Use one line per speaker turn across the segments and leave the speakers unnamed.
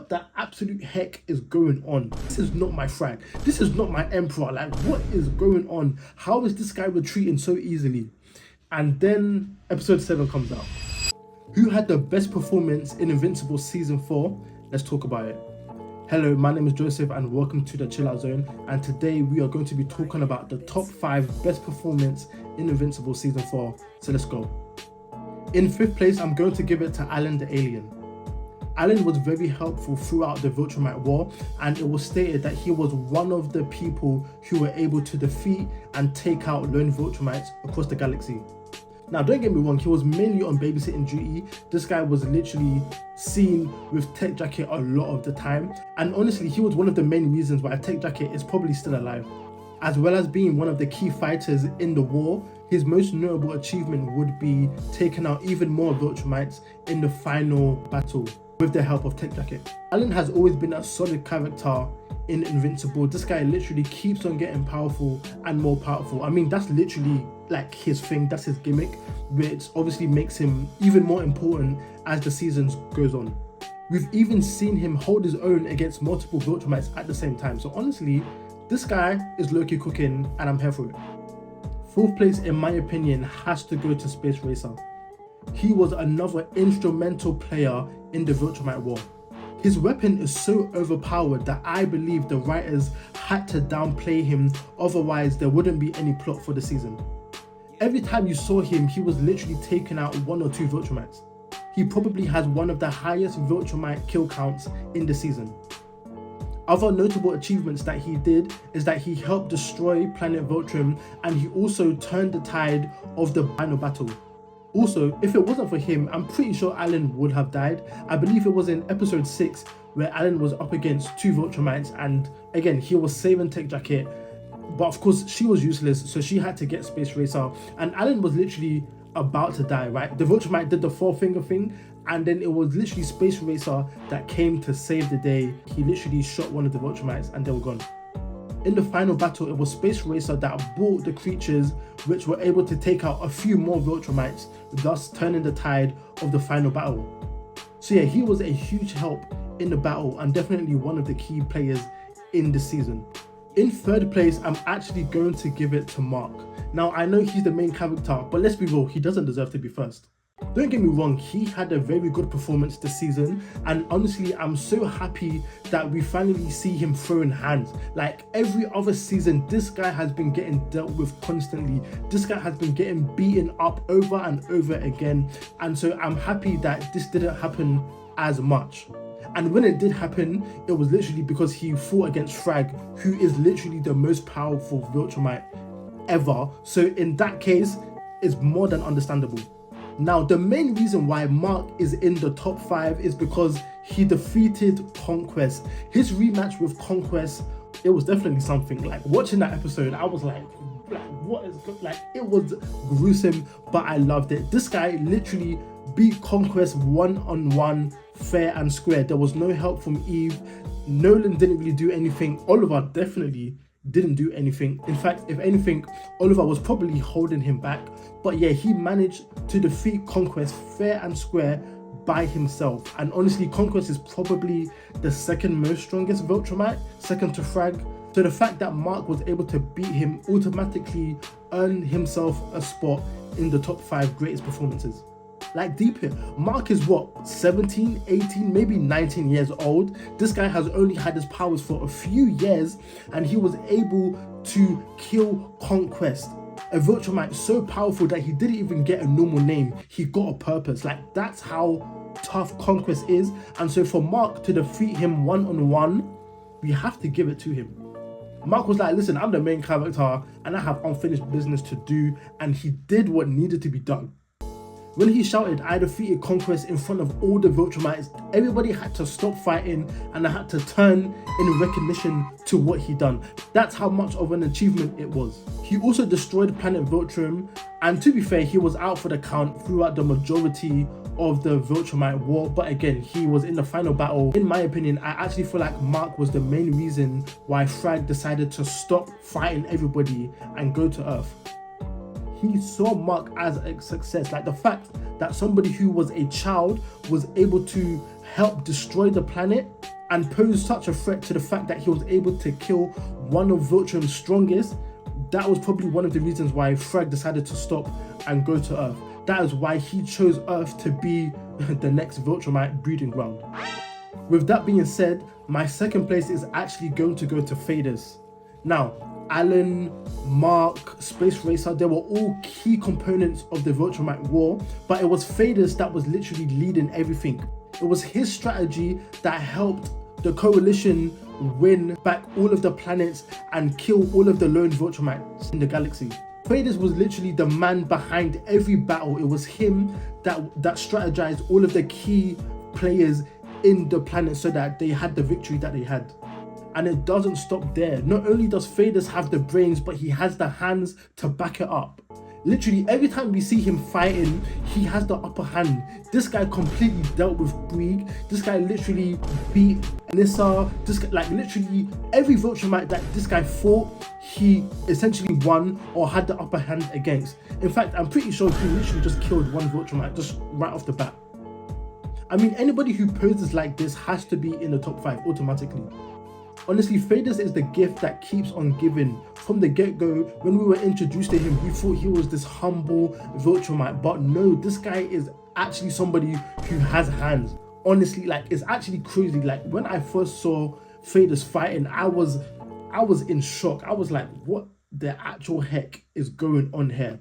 what the absolute heck is going on? This is not my frag. This is not my emperor. Like, what is going on? How is this guy retreating so easily? And then episode 7 comes out. Who had the best performance in Invincible season 4? Let's talk about it. Hello, my name is Joseph and welcome to the Chill Out Zone. And today we are going to be talking about the top 5 best performance in Invincible season 4. So let's go. In 5th place, I'm going to give it to Alan the Alien. Alan was very helpful throughout the Viltrumite War, and it was stated that he was one of the people who were able to defeat and take out lone Viltrumites across the galaxy. Now, don't get me wrong, he was mainly on babysitting duty. This guy was literally seen with Tech Jacket a lot of the time, and honestly, he was one of the main reasons why Tech Jacket is probably still alive. As well as being one of the key fighters in the war, his most notable achievement would be taking out even more Viltrumites in the final battle with the help of Tech Jacket. Alan has always been a solid character in Invincible. This guy literally keeps on getting powerful and more powerful. I mean, that's literally like his thing, that's his gimmick, which obviously makes him even more important as the seasons goes on. We've even seen him hold his own against multiple Viltrumites at the same time. So honestly, this guy is low-key cooking and I'm here for it. 4th place, in my opinion, has to go to Space Racer. He was another instrumental player in the Viltrumite War. His weapon is so overpowered that I believe the writers had to downplay him, otherwise there wouldn't be any plot for the season. Every time you saw him, he was literally taking out 1 or 2 Viltrumites. He probably has one of the highest Viltrumite kill counts in the season. Other notable achievements that he did is that he helped destroy planet Viltrum, and he also turned the tide of the final battle. Also, if it wasn't for him, I'm pretty sure Alan would have died. I believe it was in episode 6 where Alan was up against 2 Viltrumites, and again, he was saving Tech Jacket, but of course she was useless, so she had to get Space Racer, and Alan was literally about to die, right? The Viltrumite did the 4-finger thing, and then it was literally Space Racer that came to save the day. He literally shot one of the Viltrumites and they were gone. In the final battle, it was Space Racer that brought the creatures, which were able to take out a few more Viltrumites, thus turning the tide of the final battle. So yeah, he was a huge help in the battle and definitely one of the key players in the season. In 3rd place, I'm actually going to give it to Mark. Now, I know he's the main character, but let's be real, he doesn't deserve to be first. Don't get me wrong, he had a very good performance this season, and honestly, I'm so happy that we finally see him throwing hands. Like every other season, this guy has been getting dealt with constantly. This guy has been getting beaten up over and over again, and so I'm happy that this didn't happen as much. And when it did happen, it was literally because he fought against Frag, who is literally the most powerful Viltrumite ever. So in that case, it's more than understandable. Now, the main reason why Mark is in the top 5 is because he defeated Conquest. His rematch with Conquest, it was definitely something. Like watching that episode, I was like what is good? Like, it was gruesome, but I loved it. This guy literally beat Conquest 1-on-1, fair and square. There was no help from Eve. Nolan didn't really do anything. Oliver definitely didn't do anything. In fact, if anything, Oliver was probably holding him back. But yeah, he managed to defeat Conquest fair and square by himself. And honestly, Conquest is probably the second most strongest Viltrumite, second to Frag. So the fact that Mark was able to beat him automatically earned himself a spot in the top 5 greatest performances. Like, deep here, Mark is what, 17, 18, maybe 19 years old. This guy has only had his powers for a few years, and he was able to kill Conquest, a Viltrumite so powerful that he didn't even get a normal name. He got a purpose. Like, that's how tough Conquest is. And so for Mark to defeat him 1-on-1, we have to give it to him. Mark was like, listen, I'm the main character and I have unfinished business to do, and he did what needed to be done. When he shouted, I defeated Conquest in front of all the Viltrumites, everybody had to stop fighting and I had to turn in recognition to what he done. That's how much of an achievement it was. He also destroyed planet Viltrum, and to be fair, he was out for the count throughout the majority of the Viltrumite War, but again, he was in the final battle. In my opinion, I actually feel like Mark was the main reason why Frag decided to stop fighting everybody and go to Earth. He saw Mark as a success. Like, the fact that somebody who was a child was able to help destroy the planet, and posed such a threat to the fact that he was able to kill one of Viltrum's strongest, that was probably one of the reasons why Frag decided to stop and go to Earth. That is why he chose Earth to be the next Viltrumite breeding ground. With that being said, my second place is actually going to go to Phadus. Now, Alan, Mark, Space Racer, they were all key components of the Viltrumite war, but it was Phadus that was literally leading everything. It was his strategy that helped the coalition win back all of the planets and kill all of the lone Viltrumites in the galaxy. Phadus was literally the man behind every battle. It was him that strategized all of the key players in the planet so that they had the victory that they had. And it doesn't stop there. Not only does Phadus have the brains, but he has the hands to back it up. Literally every time we see him fighting, he has the upper hand. This guy completely dealt with Brieg. This guy literally beat Nissa. This guy, like literally every Viltrumite that this guy fought, he essentially won or had the upper hand against. In fact, I'm pretty sure he literally just killed one Viltrumite just right off the bat. I mean, anybody who poses like this has to be in the top 5 automatically. Honestly, Phadus is the gift that keeps on giving. From the get-go, when we were introduced to him, we thought he was this humble Viltrumite, but no, this guy is actually somebody who has hands. Honestly, like, it's actually crazy. Like, when I first saw Phadus fighting, I was in shock. I was like, what the actual heck is going on here?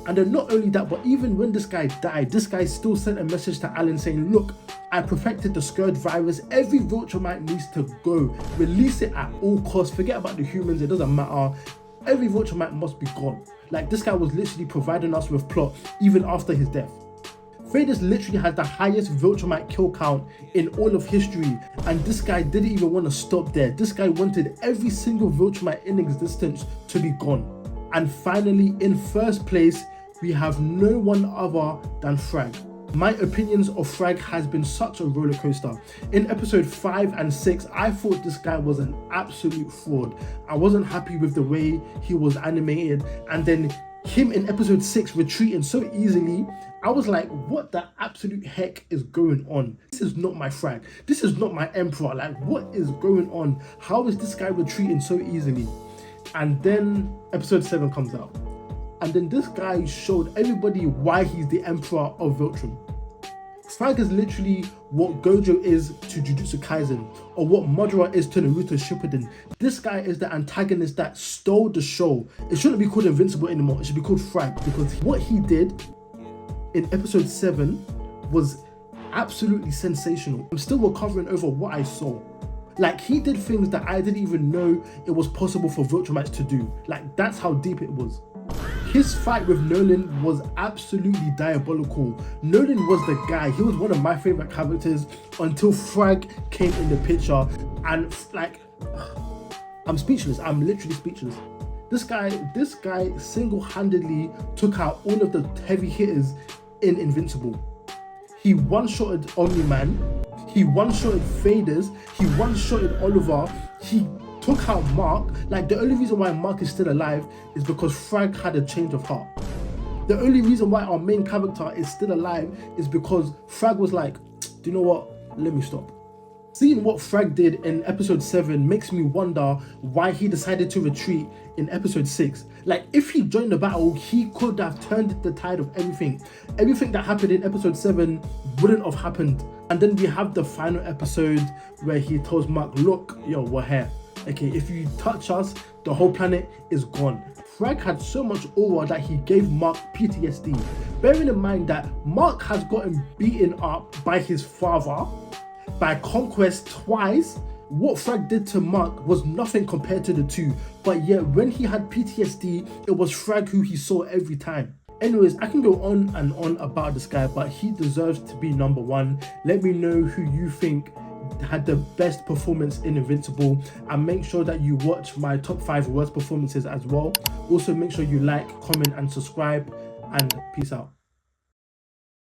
And then not only that, but even when this guy died, this guy still sent a message to Alan saying, look, I perfected the Scourge virus. Every Viltrumite needs to go. Release it at all costs. Forget about the humans. It doesn't matter. Every Viltrumite must be gone. Like, this guy was literally providing us with plot even after his death. Phadus literally had the highest Viltrumite kill count in all of history, and this guy didn't even want to stop there. This guy wanted every single Viltrumite in existence to be gone. And finally, in first place, we have no one other than Frag. My opinions of Frag has been such a roller coaster. In episode 5 and 6, I thought this guy was an absolute fraud. I wasn't happy with the way he was animated, and then him in episode 6 retreating so easily, I was like, what the absolute heck is going on? This is not my Frag. This is not my Emperor. Like, what is going on? How is this guy retreating so easily? And then episode 7 comes out. And then this guy showed everybody why he's the Emperor of Viltrum. Frag is literally what Gojo is to Jujutsu Kaisen, or what Madara is to Naruto Shippuden. This guy is the antagonist that stole the show. It shouldn't be called Invincible anymore. It should be called Frag, because what he did in episode 7 was absolutely sensational. I'm still recovering over what I saw. Like, he did things that I didn't even know it was possible for Viltrumites to do. Like, that's how deep it was. His fight with Nolan was absolutely diabolical. Nolan was the guy. He was one of my favorite characters until Frag came in the picture, and like, I'm speechless. I'm literally speechless. This guy single-handedly took out all of the heavy hitters in Invincible. He one-shotted Omni-Man. He one-shotted Phadus. He one-shotted Oliver. He took out Mark. Like, the only reason why Mark is still alive is because Frag had a change of heart. The only reason why our main character is still alive is because Frag was like, do you know what? Let me stop. Seeing what Frag did in episode 7 makes me wonder why he decided to retreat in episode 6. Like, if he joined the battle, he could have turned the tide of everything. Everything that happened in episode 7 wouldn't have happened. And then we have the final episode where he tells Mark, look, yo, we're here. Okay, if you touch us, the whole planet is gone. Frag had so much aura that he gave Mark PTSD. Bearing in mind that Mark has gotten beaten up by his father, by Conquest twice, what Frag did to Mark was nothing compared to the two. But yet, when he had PTSD, it was Frag who he saw every time. Anyways, I can go on and on about this guy, but he deserves to be number 1. Let me know who you think had the best performance in Invincible, and make sure that you watch my top 5 worst performances as well. Also, make sure you like, comment and subscribe, and peace out.